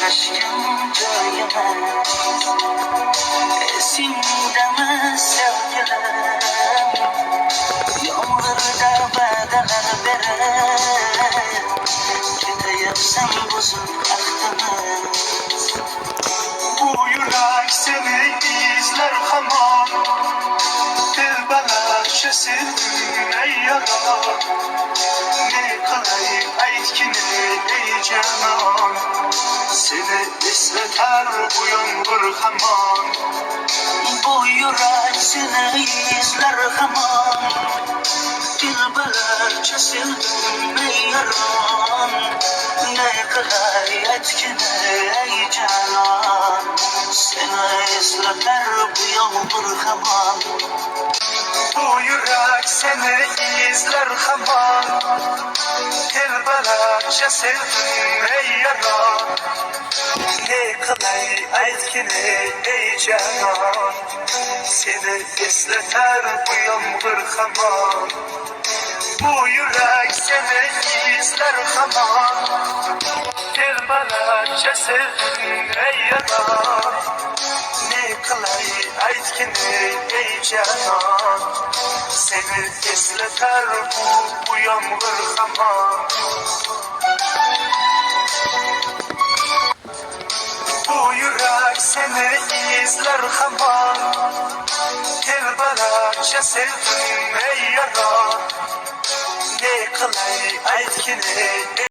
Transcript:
aşkım doyamam. Esindeme sevgilim, yağmurda bedeler verir. Gideyim bozuk aklımız. Bu yürek seni izler hamam. Dilbeler sevdim ey yara. Ne kılay aytkini ey canan. Seni esleter bu yağmur hamam. Bu yürek seni izler hamam. Dilberçe sevdim ey yaran. Ne kadar etkili ey canan. Seni esleter bu yağmur hamam. Bu yürek seni izler hamam. Dilbelerce sevdim ey yara. Ne kadar etkili ey canan. Seni esleter bu yağmur hamam. Bu yürek seni izler hamam. Dilbelerce sevdim ey yara. Ne kılay aytkini ey canan. Seni esleter bu yağmur hamam. Bu yürek seni izler hamam. Dilbelerce sevdim ey yara. Ne kılay aytkini